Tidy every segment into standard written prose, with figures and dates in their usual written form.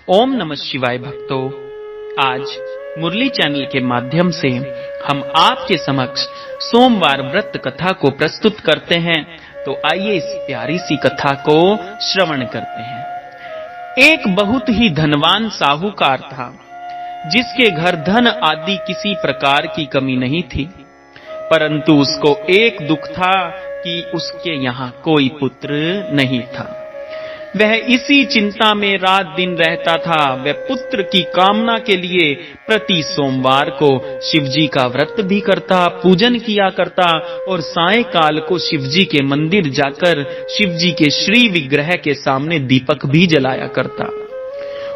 ओम नमः शिवाय भक्तों, आज मुरली चैनल के माध्यम से हम आपके समक्ष सोमवार व्रत कथा को प्रस्तुत करते हैं। तो आइए इस प्यारी सी कथा को श्रवण करते हैं। एक बहुत ही धनवान साहूकार था, जिसके घर धन आदि किसी प्रकार की कमी नहीं थी, परंतु उसको एक दुख था कि उसके यहाँ कोई पुत्र नहीं था। वह इसी चिंता में रात दिन रहता था। वह पुत्र की कामना के लिए प्रति सोमवार को शिवजी का व्रत भी करता, पूजन किया करता और सायंकाल को शिवजी के मंदिर जाकर शिवजी के श्री विग्रह के सामने दीपक भी जलाया करता।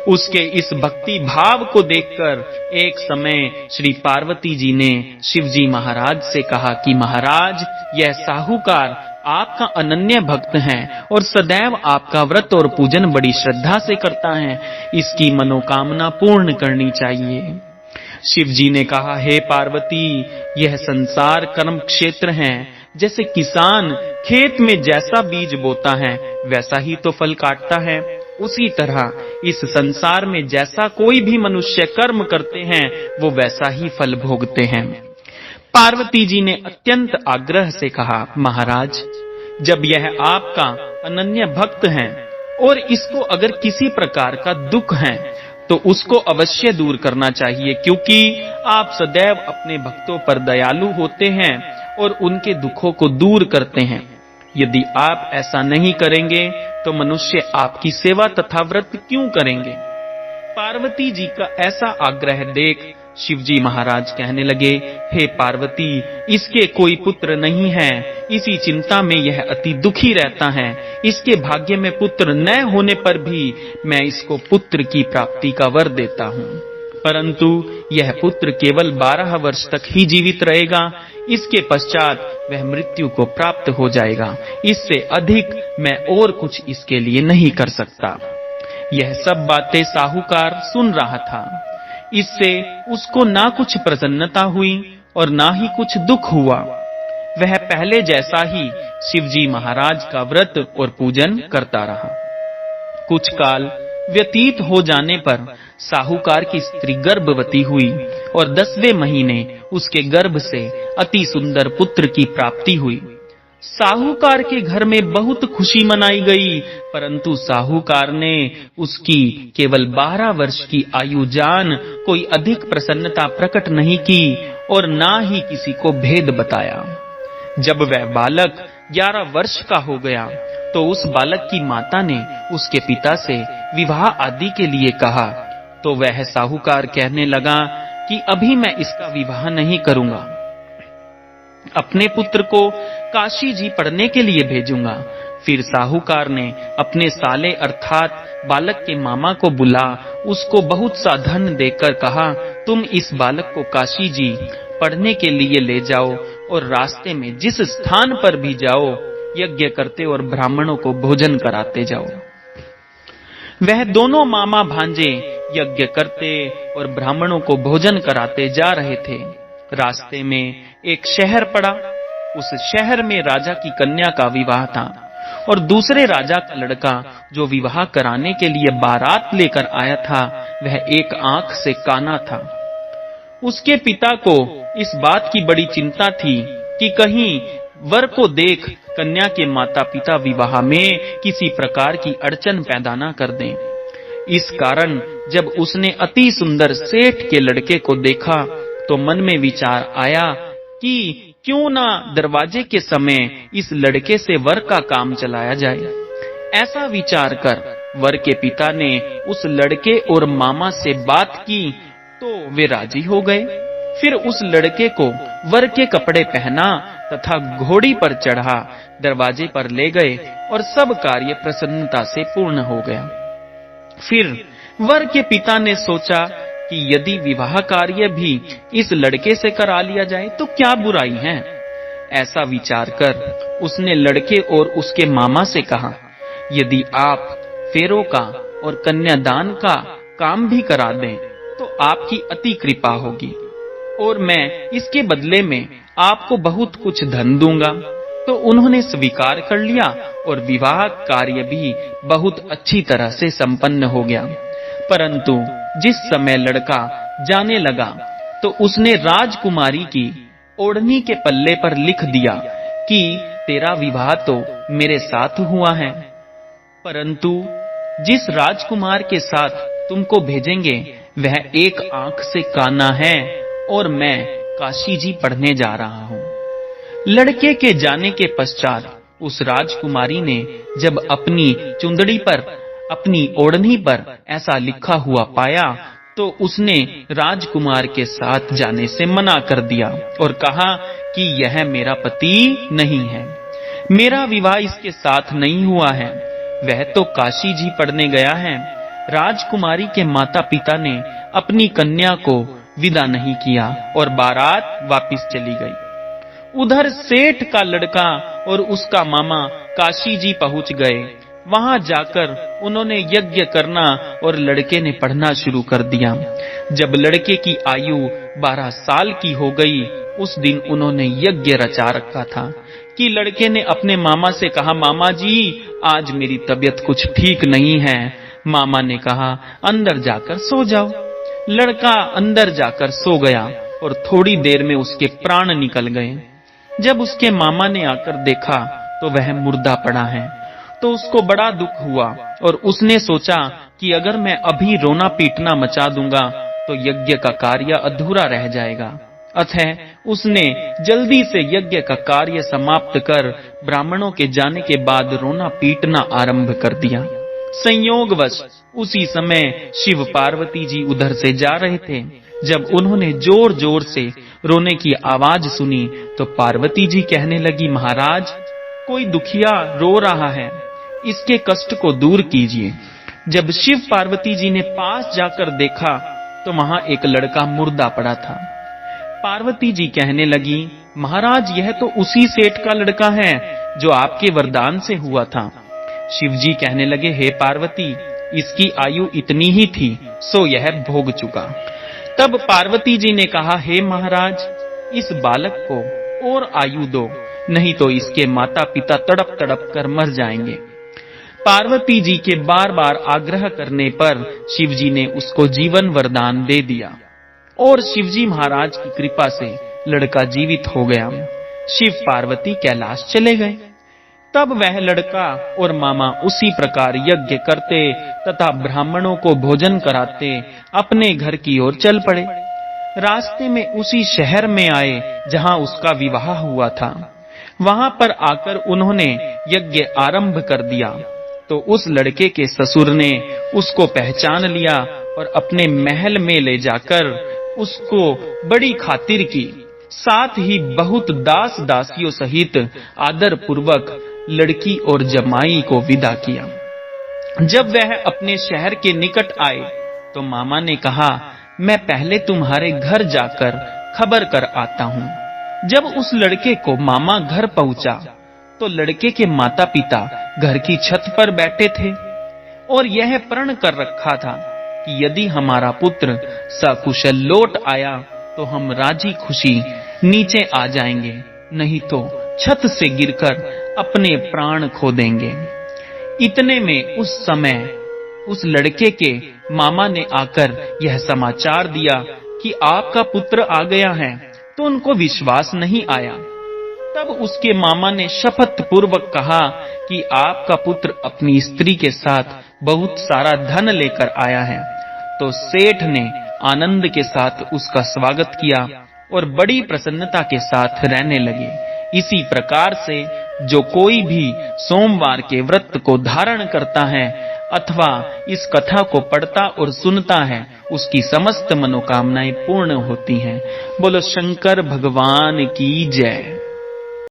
उसके इस भक्ति भाव को देखकर एक समय श्री पार्वती जी ने शिवजी महाराज से कहा कि महाराज, यह साहूकार आपका अनन्य भक्त है और सदैव आपका व्रत और पूजन बड़ी श्रद्धा से करता है, इसकी मनोकामना पूर्ण करनी चाहिए। शिवजी ने कहा, हे पार्वती, यह संसार कर्म क्षेत्र है। जैसे किसान खेत में जैसा बीज बोता है वैसा ही तो फल काटता है, उसी तरह इस संसार में जैसा कोई भी मनुष्य कर्म करते हैं वो वैसा ही फल भोगते हैं। पार्वती जी ने अत्यंत आग्रह से कहा, महाराज, जब यह आपका अनन्य भक्त है और इसको अगर किसी प्रकार का दुख है तो उसको अवश्य दूर करना चाहिए, क्योंकि आप सदैव अपने भक्तों पर दयालु होते हैं और उनके दुखों को दूर करते हैं। यदि आप ऐसा नहीं करेंगे तो मनुष्य आपकी सेवा तथा व्रत क्यों करेंगे? पार्वती जी का ऐसा आग्रह देख शिवजी महाराज कहने लगे, हे पार्वती, इसके कोई पुत्र नहीं है, इसी चिंता में यह अति दुखी रहता है। इसके भाग्य में पुत्र न होने पर भी मैं इसको पुत्र की प्राप्ति का वर देता हूँ, परंतु यह पुत्र केवल 12 वर्ष तक ही जीवित रहेगा। इसके पश्चात वह मृत्यु को प्राप्त हो जाएगा। इससे अधिक मैं और कुछ इसके लिए नहीं कर सकता। यह सब बातें साहूकार सुन रहा था। इससे उसको ना कुछ प्रसन्नता हुई और ना ही कुछ दुख हुआ। वह पहले जैसा ही शिवजी महाराज का व्रत और पूजन करता रहा। कुछ काल व्यतीत हो जाने पर साहूकार की स्त्री गर्भवती हुई और 10वें महीने उसके गर्भ से अति सुंदर पुत्र की प्राप्ति हुई। साहूकार के घर में बहुत खुशी मनाई गई, परंतु साहूकार ने उसकी केवल 12 वर्ष की आयु जान कोई अधिक प्रसन्नता प्रकट नहीं की और ना ही किसी को भेद बताया। जब वह बालक 11 वर्ष का हो गया तो उस बालक की माता ने उसके पिता से विवाह आदि के लिए कहा, तो वह साहूकार कहने लगा कि अभी मैं इसका विवाह नहीं करूंगा, अपने पुत्र को काशी जी पढ़ने के लिए भेजूंगा। फिर साहूकार ने अपने साले अर्थात बालक के मामा को बुला उसको बहुत सा धन देकर कहा, तुम इस बालक को काशी जी पढ़ने के लिए ले जाओ और रास्ते में जिस स्थान पर भी जाओ यज्ञ करते और ब्राह्मणों को भोजन कराते जाओ। वह दोनों मामा भांजे यज्ञ करते और ब्राह्मणों को भोजन कराते जा रहे थे। रास्ते में एक शहर पड़ा। उस शहर में राजा की कन्या का विवाह था और दूसरे राजा का लड़का जो विवाह कराने के लिए बारात लेकर आया था वह एक आंख से काना था। उसके पिता को इस बात की बड़ी चिंता थी कि कहीं वर को देख कन्या के माता पिता विवाह में किसी प्रकार की अड़चन पैदा न कर दें। इस कारण जब उसने अति सुंदर सेठ के लड़के को देखा तो मन में विचार आया कि क्यों ना दरवाजे के समय इस लड़के से वर का काम चलाया जाए। ऐसा विचार कर वर के पिता ने उस लड़के और मामा से बात की तो वे राजी हो गए। फिर उस लड़के को वर के कपड़े पहना तथा घोड़ी पर चढ़ा दरवाजे पर ले गए और सब कार्य प्रसन्नता से पूर्ण हो गया। फिर वर के पिता ने सोचा कि यदि विवाह कार्य भी इस लड़के से करा लिया जाए तो क्या बुराई है। ऐसा विचार कर उसने लड़के और उसके मामा से कहा, यदि आप फेरों का और कन्यादान का काम भी करा दें तो आपकी अति कृपा होगी और मैं इसके बदले में आपको बहुत कुछ धन दूंगा। तो उन्होंने स्वीकार कर लिया और विवाह कार्य भी बहुत अच्छी तरह से संपन्न हो गया। परंतु जिस समय लड़का जाने लगा तो उसने राजकुमारी की ओढ़नी के पल्ले पर लिख दिया कि तेरा विवाह तो मेरे साथ हुआ है, परंतु जिस राजकुमार के साथ तुमको भेजेंगे वह एक आंख से काना है और मैं काशी जी पढ़ने जा रहा हूं। लड़के के जाने के पश्चात उस राजकुमारी ने जब अपनी चुंदड़ी पर, अपनी ओढ़नी पर ऐसा लिखा हुआ पाया तो उसने राजकुमार के साथ जाने से मना कर दिया और कहा कि यह मेरा पति नहीं है, मेरा विवाह इसके साथ नहीं हुआ है, वह तो काशी जी पढ़ने गया है। राजकुमारी के माता पिता ने अपनी कन्या को विदा नहीं किया और बारात वापस चली गई। उधर सेठ का लड़का और उसका मामा काशी जी पहुंच गए। वहां जाकर उन्होंने यज्ञ करना और लड़के ने पढ़ना शुरू कर दिया। जब लड़के की आयु 12 साल की हो गई, उस दिन उन्होंने यज्ञ रचा रखा था कि लड़के ने अपने मामा से कहा, मामा जी आज मेरी तबीयत कुछ ठीक नहीं है। मामा ने कहा अंदर जाकर सो जाओ। लड़का अंदर जाकर सो गया और थोड़ी देर में उसके प्राण निकल गए। जब उसके मामा ने आकर देखा तो वह मुर्दा पड़ा है, तो उसको बड़ा दुख हुआ और उसने सोचा कि अगर मैं अभी रोना पीटना मचा दूंगा तो यज्ञ का कार्य अधूरा रह जाएगा। अतः उसने जल्दी से यज्ञ का कार्य समाप्त कर ब्राह्मणों के जाने के बाद रोना पीटना आरंभ कर दिया। संयोगवश उसी समय शिव पार्वती जी उधर से जा रहे थे। जब उन्होंने जोर जोर से रोने की आवाज सुनी तो पार्वती जी कहने लगी, महाराज कोई दुखिया रो रहा है, इसके कष्ट को दूर कीजिए। जब शिव पार्वती जी ने पास जाकर देखा तो वहां एक लड़का मुर्दा पड़ा था। पार्वती जी कहने लगी, महाराज यह तो उसी सेठ का लड़का है जो आपके वरदान से हुआ था। शिव जी कहने लगे, हे पार्वती इसकी आयु इतनी ही थी सो यह भोग चुका। तब पार्वती जी ने कहा, हे महाराज इस बालक को और आयु दो, नहीं तो इसके माता पिता तड़प तड़प कर मर जाएंगे। पार्वती जी के बार बार आग्रह करने पर शिव जी ने उसको जीवन वरदान दे दिया और शिवजी महाराज की कृपा से लड़का जीवित हो गया। शिव पार्वती कैलाश चले गए। तब वह लड़का और मामा उसी प्रकार यज्ञ करते तथा ब्राह्मणों को भोजन कराते अपने घर की ओर चल पड़े। रास्ते में उसी शहर में आए जहां उसका विवाह हुआ था। वहां पर आकर उन्होंने यज्ञ आरंभ कर दिया तो उस लड़के के ससुर ने उसको पहचान लिया और अपने महल में ले जाकर उसको बड़ी खातिर की, साथ ही बहुत दास दासियों सहित आदर पूर्वक लड़की और जमाई को विदा किया। जब वह अपने शहर के निकट आए तो मामा ने कहा, मैं पहले तुम्हारे घर जाकर खबर कर आता हूँ। जब उस लड़के को मामा घर पहुंचा तो लड़के के माता पिता घर की छत पर बैठे थे और यह प्रण कर रखा था कि यदि हमारा पुत्र सकुशल लौट आया तो हम राजी खुशी नीचे आ जाएंगे, नहीं तो छत से गिरकर अपने प्राण खो देंगे। इतने में उस समय उस लड़के के मामा ने आकर यह समाचार दिया कि आपका पुत्र आ गया है, तो उनको विश्वास नहीं आया। तब उसके मामा ने शपथ पूर्वक कहा कि आपका पुत्र अपनी स्त्री के साथ बहुत सारा धन लेकर आया है। तो सेठ ने आनंद के साथ उसका स्वागत किया और बड़ी प्रसन्नता के साथ रहने लगे। इसी प्रकार से जो कोई भी सोमवार के व्रत को धारण करता है अथवा इस कथा को पढ़ता और सुनता है, उसकी समस्त मनोकामनाएं पूर्ण होती हैं। बोलो शंकर भगवान की जय।